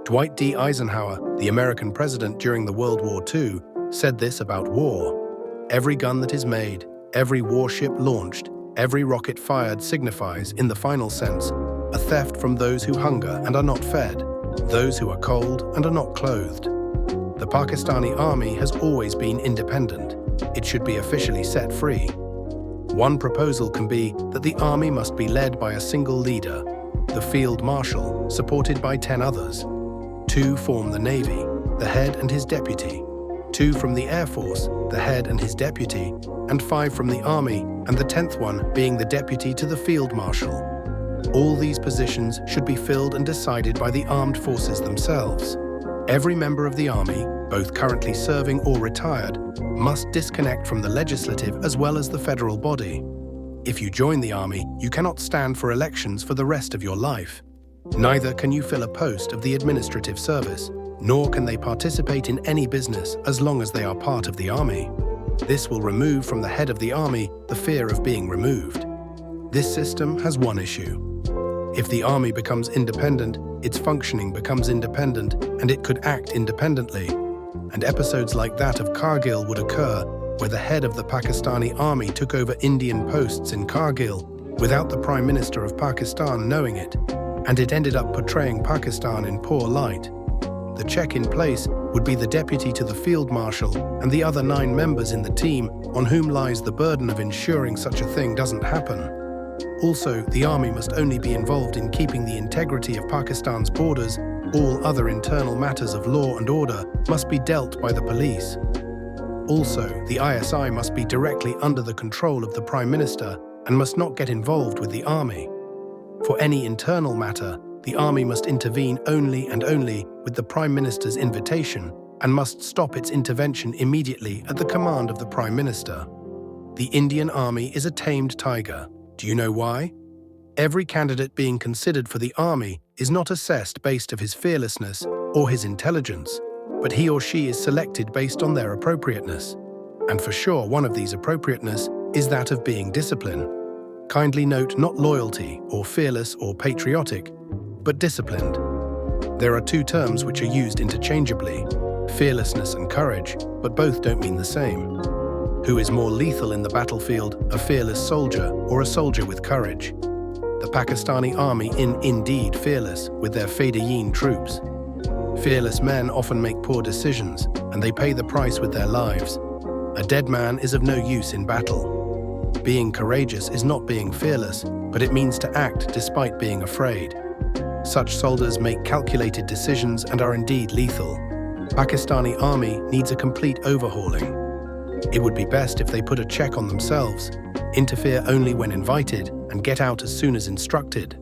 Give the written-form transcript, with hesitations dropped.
Dwight D. Eisenhower, the American president during the World War II, said this about war. Every gun that is made, every warship launched, every rocket fired signifies, in the final sense, a theft from those who hunger and are not fed, those who are cold and are not clothed. The Pakistani army has always been independent. It should be officially set free. One proposal can be that the army must be led by a single leader, the Field Marshal, supported by 10 others. 2 form the Navy, the head and his deputy. 2 from the Air Force, the head and his deputy, and 5 from the Army, and the 10th one being the deputy to the Field Marshal. All these positions should be filled and decided by the armed forces themselves. Every member of the Army, both currently serving or retired, must disconnect from the legislative as well as the federal body. If you join the Army, you cannot stand for elections for the rest of your life. Neither can you fill a post of the administrative service, nor can they participate in any business as long as they are part of the Army. This will remove from the head of the Army the fear of being removed. This system has one issue. If the Army becomes independent, its functioning becomes independent, and it could act independently. And episodes like that of Kargil would occur, where the head of the Pakistani Army took over Indian posts in Kargil without the Prime Minister of Pakistan knowing it, and it ended up portraying Pakistan in poor light. The check in place would be the deputy to the Field Marshal and the other 9 members in the team on whom lies the burden of ensuring such a thing doesn't happen. Also, the Army must only be involved in keeping the integrity of Pakistan's borders. All other internal matters of law and order must be dealt by the police. Also, the ISI must be directly under the control of the Prime Minister and must not get involved with the Army. For any internal matter, the Army must intervene only and only with the Prime Minister's invitation and must stop its intervention immediately at the command of the Prime Minister. The Indian Army is a tamed tiger. Do you know why? Every candidate being considered for the Army is not assessed based on his fearlessness or his intelligence, but he or she is selected based on their appropriateness. And for sure, one of these appropriateness is that of being disciplined. Kindly note not loyalty or fearless or patriotic, but disciplined. There are 2 terms which are used interchangeably, fearlessness and courage, but both don't mean the same. Who is more lethal in the battlefield, a fearless soldier or a soldier with courage? The Pakistani Army indeed fearless with their Fedayeen troops. Fearless men often make poor decisions, and they pay the price with their lives. A dead man is of no use in battle. Being courageous is not being fearless, but it means to act despite being afraid. Such soldiers make calculated decisions and are indeed lethal. Pakistani Army needs a complete overhauling. It would be best if they put a check on themselves, interfere only when invited, and get out as soon as instructed.